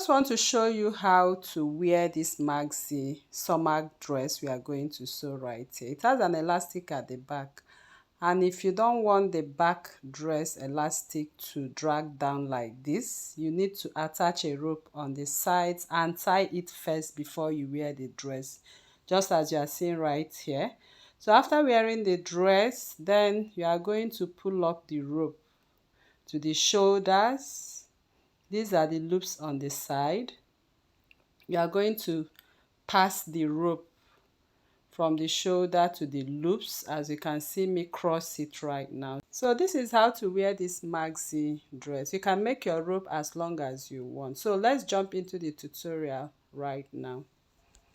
just want to show you how to wear this maxi summer dress we are going to sew right here. It has an elastic at the back, and if you don't want the back dress elastic to drag down like this, you need to attach a rope on the sides and tie it first before you wear the dress, just as you are seeing right here. So after wearing the dress, then you are going to pull up the rope to the shoulders. These are the loops on the side. You are going to pass the rope from the shoulder to the loops, as you can see me cross it right now. So this is how to wear this maxi dress. You can make your rope as long as you want. So let's jump into the tutorial right now.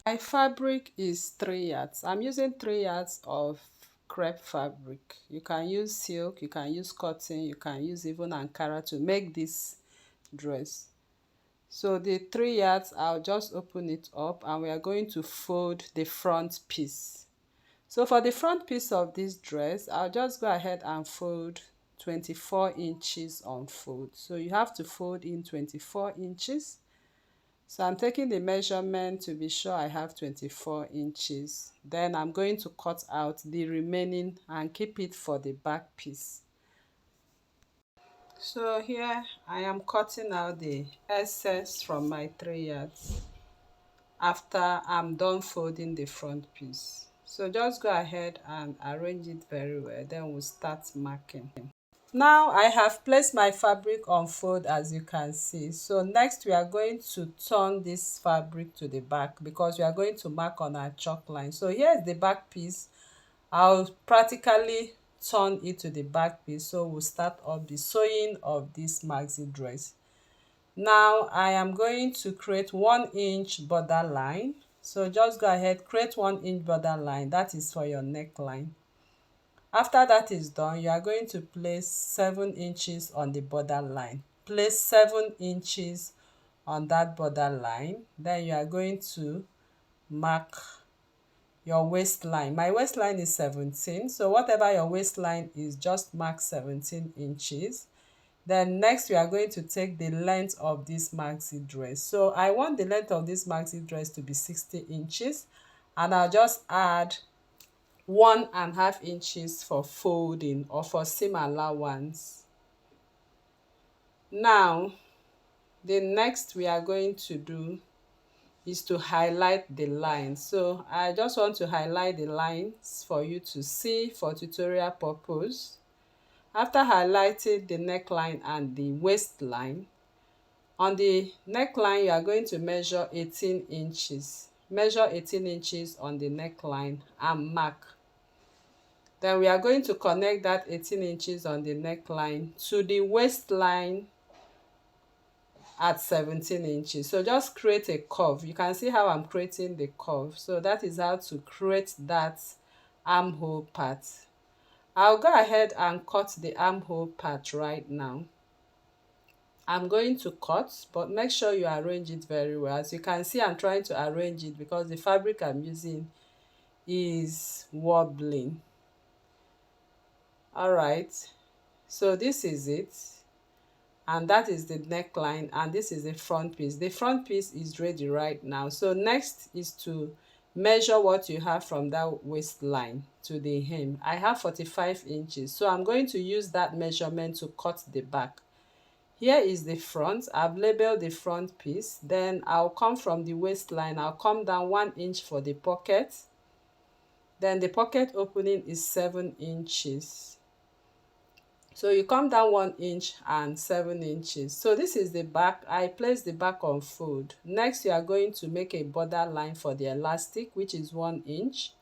My fabric is 3 yards. I'm using 3 yards of crepe fabric. You can use silk, you can use cotton, you can use even Ankara to make this dress. So the 3 yards, I'll just open it up and we are going to fold the front piece. So for the front piece of this dress, I'll just go ahead and fold 24 inches on fold. So you have to fold in 24 inches. So I'm taking the measurement to be sure I have 24 inches. Then I'm going to cut out the remaining and keep it for the back piece. So here I am cutting out the excess from my 3 yards after I'm done folding the front piece. So just go ahead and arrange it very well, then we'll start marking. Now I have placed my fabric on fold, as you can see. So next we are going to turn this fabric to the back because we are going to mark on our chalk line. So here's the back piece. I'll practically turn it to the back piece. So we'll start up the sewing of this maxi dress. Now I am going to create 1 inch border line. So just go ahead, create 1 inch border line. That is for your neckline. After that is done, you are going to place 7 inches on the border line. Place 7 inches on that border line. Then you are going to mark your waistline. My waistline is 17, so whatever your waistline is, just mark 17 inches. Then next we are going to take the length of this maxi dress. So I want the length of this maxi dress to be 60 inches, and I'll just add 1.5 inches for folding or for seam allowance. Now the next we are going to do is to highlight the lines. So I just want to highlight the lines for you to see for tutorial purpose. After highlighting the neckline and the waistline, on the neckline you are going to measure 18 inches. Measure 18 inches on the neckline and mark. Then we are going to connect that 18 inches on the neckline to the waistline at 17 inches. So just create a curve. You can see how I'm creating the curve. So that is how to create that armhole part. I'll go ahead and cut the armhole part right now. I'm going to cut, but make sure you arrange it very well. As you can see, I'm trying to arrange it because the fabric I'm using is wobbling. All right, so this is it, and that is the neckline, and this is the front piece. The front piece is ready right now. So next is to measure what you have from that waistline to the hem. I have 45 inches, so I'm going to use that measurement to cut the back. Here is the front. I've labeled the front piece. Then I'll come from the waistline. I'll come down 1 inch for the pocket. Then the pocket opening is 7 inches. So you come down 1 inch and 7 inches. So this is the back. I place the back on fold. Next, you are going to make a border line for the elastic, which is 1 inch.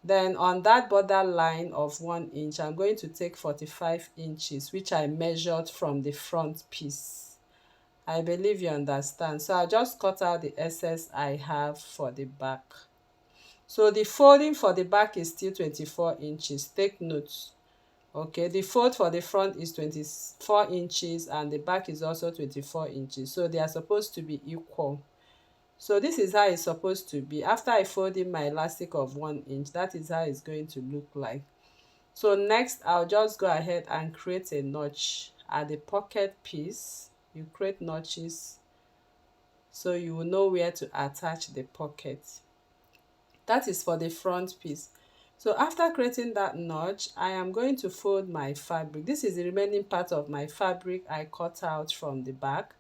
Then on that border line of 1 inch, I'm going to take 45 inches, which I measured from the front piece. I believe you understand. So I'll just cut out the excess I have for the back. So the folding for the back is still 24 inches. Take note. Okay, the fold for the front is 24 inches and the back is also 24 inches. So they are supposed to be equal. So this is how it's supposed to be. After I fold in my elastic of 1 inch, that is how it's going to look like. So next, I'll just go ahead and create a notch at the pocket piece. You create notches so you will know where to attach the pocket. That is for the front piece. So after creating that notch, I am going to fold my fabric. This is the remaining part of my fabric I cut out from the back.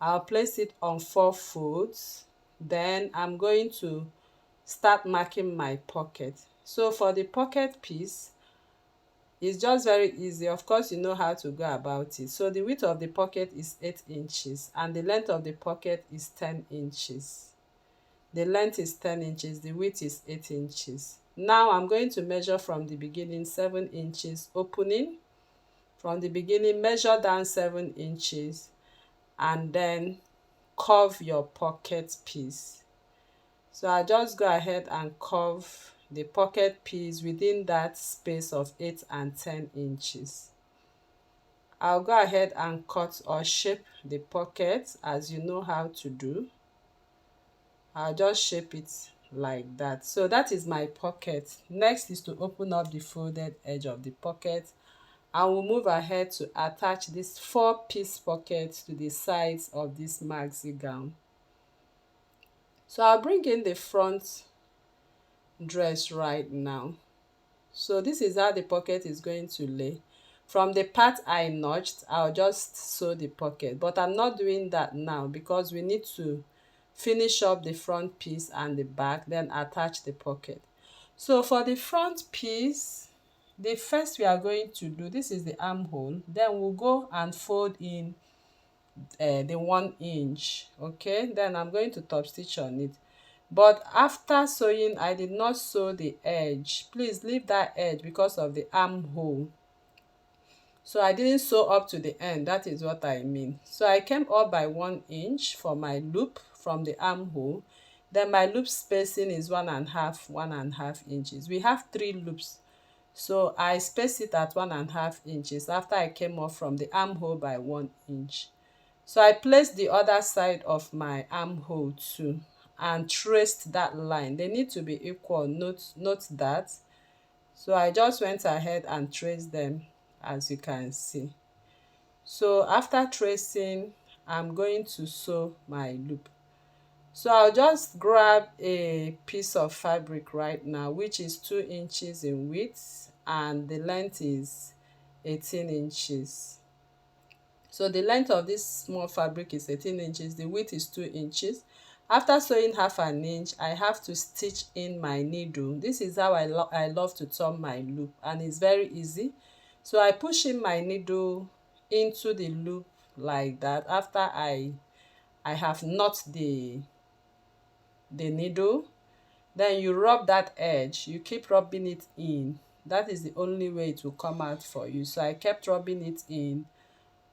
I'll place it on 4 folds. Then I'm going to start marking my pocket. So for the pocket piece, it's just very easy. Of course, you know how to go about it. So the width of the pocket is 8 inches and the length of the pocket is 10 inches. The length is 10 inches, the width is 8 inches. Now I'm going to measure from the beginning 7 inches opening. From the beginning, measure down 7 inches and then curve your pocket piece. So I just go ahead and curve the pocket piece within that space of 8 and 10 inches. I'll go ahead and cut or shape the pocket as you know how to do. I'll just shape it like that. So that is my pocket. Next is to open up the folded edge of the pocket. I will move ahead to attach this 4-piece pocket to the sides of this maxi gown. So I'll bring in the front dress right now. So this is how the pocket is going to lay. From the part I notched, I'll just sew the pocket, but I'm not doing that now because we need to finish up the front piece and the back, then attach the pocket. So for the front piece, the first we are going to do, this is the armhole, then we'll go and fold in the 1 inch. Okay, then I'm going to top stitch on it. But after sewing, I did not sew the edge. Please leave that edge because of the armhole. So I didn't sew up to the end, that is what I mean. So I came up by 1 inch for my loop from the armhole. Then my loop spacing is 1.5 inches. We have 3 loops. So I spaced it at 1.5 inches after I came off from the armhole by 1 inch. So I placed the other side of my armhole too and traced that line. They need to be equal, note that. So I just went ahead and traced them as you can see. So after tracing, I'm going to sew my loop. So I'll just grab a piece of fabric right now, which is 2 inches in width and the length is 18 inches. So the length of this small fabric is 18 inches, the width is 2 inches. After sewing 1/2 inch, I have to stitch in my needle. This is how I love to turn my loop and it's very easy. So I push in my needle into the loop like that. After I have knot the needle, then you rub that edge, you keep rubbing it in. That is the only way it will come out for you. So I kept rubbing it in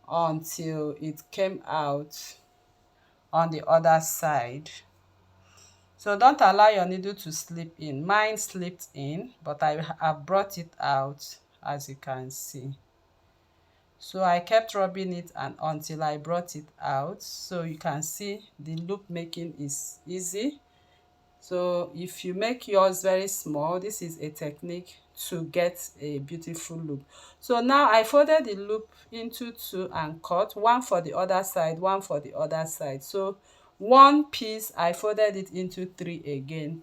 until it came out on the other side. So don't allow your needle to slip in. Mine slipped in, but I have brought it out as you can see. So I kept rubbing it and until I brought it out. So you can see the loop making is easy. So if you make yours very small, this is a technique to get a beautiful loop. So now I folded the loop into 2 and cut, one for the other side, one for the other side. So one piece I folded it into 3 again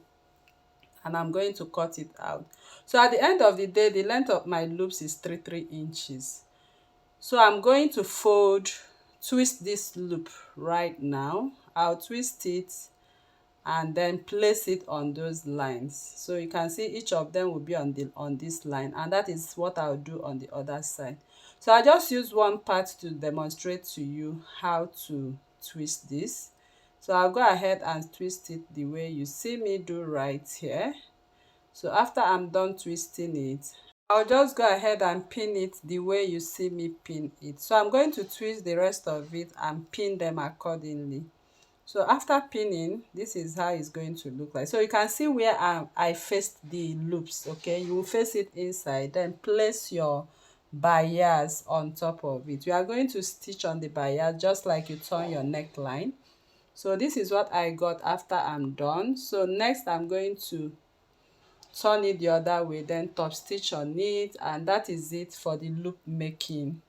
and I'm going to cut it out. So at the end of the day, the length of my loops is 3 inches. So I'm going to twist this loop right now. I'll twist it and then place it on those lines. So you can see each of them will be on this line, and that is what I'll do on the other side. So I just use one part to demonstrate to you how to twist this. So I'll go ahead and twist it the way you see me do right here. So after I'm done twisting it, I'll just go ahead and pin it the way you see me pin it. So I'm going to twist the rest of it and pin them accordingly. So after pinning, this is how it's going to look like. So you can see where I faced the loops. Okay, you will face it inside, then place your bias on top of it. You are going to stitch on the bias just like you turn your neckline. So this is what I got after I'm done. So next I'm going to turn it the other way, then top stitch on it, and that is it for the loop making.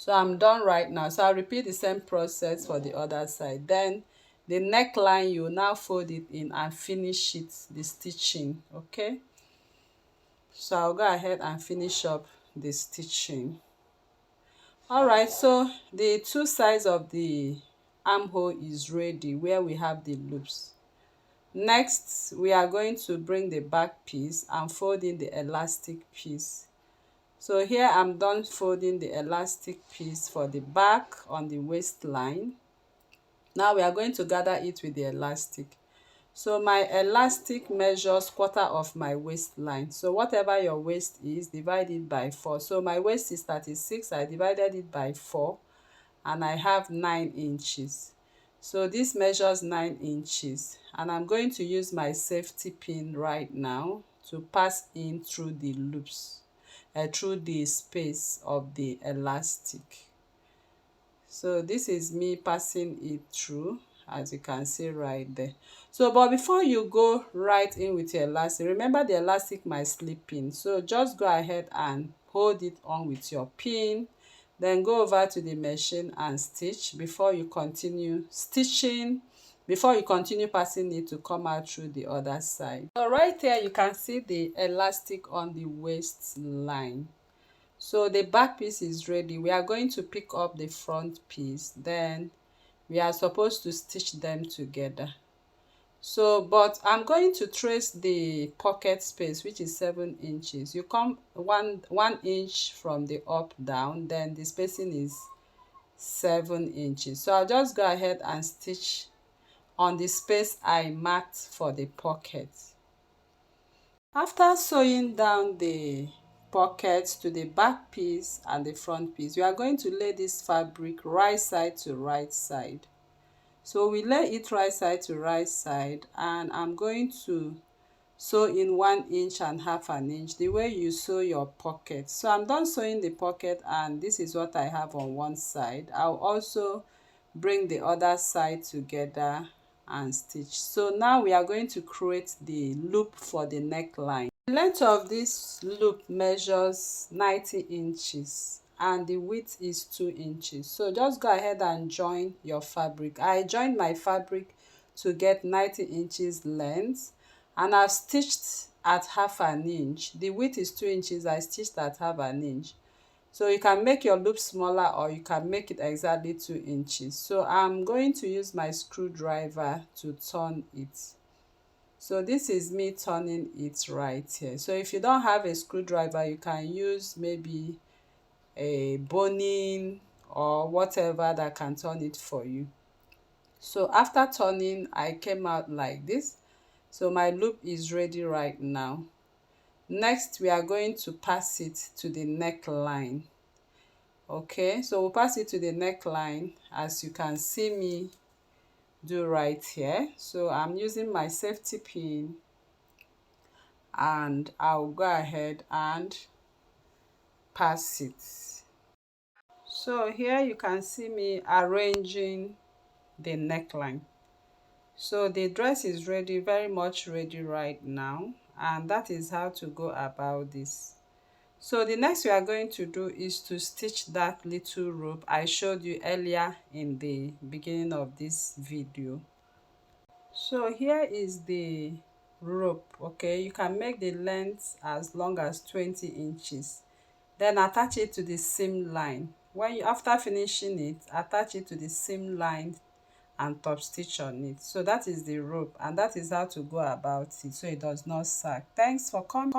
So I'm done right now. So I'll repeat the same process for the other side. Then the neckline, you now fold it in and finish it, the stitching. Okay, so I'll go ahead and finish up the stitching. All right, so the two sides of the armhole is ready where we have the loops. Next, we are going to bring the back piece and fold in the elastic piece. So here I'm done folding the elastic piece for the back on the waistline. Now we are going to gather it with the elastic. So my elastic measures quarter of my waistline. So whatever your waist is, divide it by 4. So my waist is 36, I divided it by 4, and I have 9 inches. So this measures 9 inches, and I'm going to use my safety pin right now to pass in through the loops, through the space of the elastic. So this is me passing it through, as you can see right there. So but before you go right in with your elastic, remember the elastic might slip in, so just go ahead and hold it on with your pin, then go over to the machine and stitch before you continue stitching, before you continue passing it to come out through the other side. So right here you can see the elastic on the waistline. So the back piece is ready. We are going to pick up the front piece, then we are supposed to stitch them together. So but I'm going to trace the pocket space, which is 7 inches. You come one inch from the up down, then the spacing is 7 inches. So I'll just go ahead and stitch on the space I marked for the pocket. After sewing down the pockets to the back piece and the front piece, we are going to lay this fabric right side to right side. So we lay it right side to right side, and I'm going to sew in 1.5 inches the way you sew your pocket. So I'm done sewing the pocket, and this is what I have on one side. I'll also bring the other side together and stitch. So now we are going to create the loop for the neckline. The length of this loop measures 90 inches and the width is 2 inches. So just go ahead and join your fabric. I joined my fabric to get 90 inches length, and I've stitched at 1/2 inch. The width is 2 inches, I stitched at 1/2 inch. So you can make your loop smaller or you can make it exactly 2 inches. So I'm going to use my screwdriver to turn it. So this is me turning it right here. So if you don't have a screwdriver, you can use maybe a boning or whatever that can turn it for you. So after turning, I came out like this. So my loop is ready right now. Next, we are going to pass it to the neckline. Okay, so we'll pass it to the neckline, as you can see me do right here. So I'm using my safety pin, and I'll go ahead and pass it. So here you can see me arranging the neckline. So the dress is ready, very much ready right now, and that is how to go about this. So the next we are going to do is to stitch that little rope I showed you earlier in the beginning of this video. So here is the rope. Okay, you can make the length as long as 20 inches, then attach it to the seam line. When you, after finishing it, attach it to the seam line and top stitch on it. So that is the rope, and that is how to go about it so it does not sag. Thanks for coming.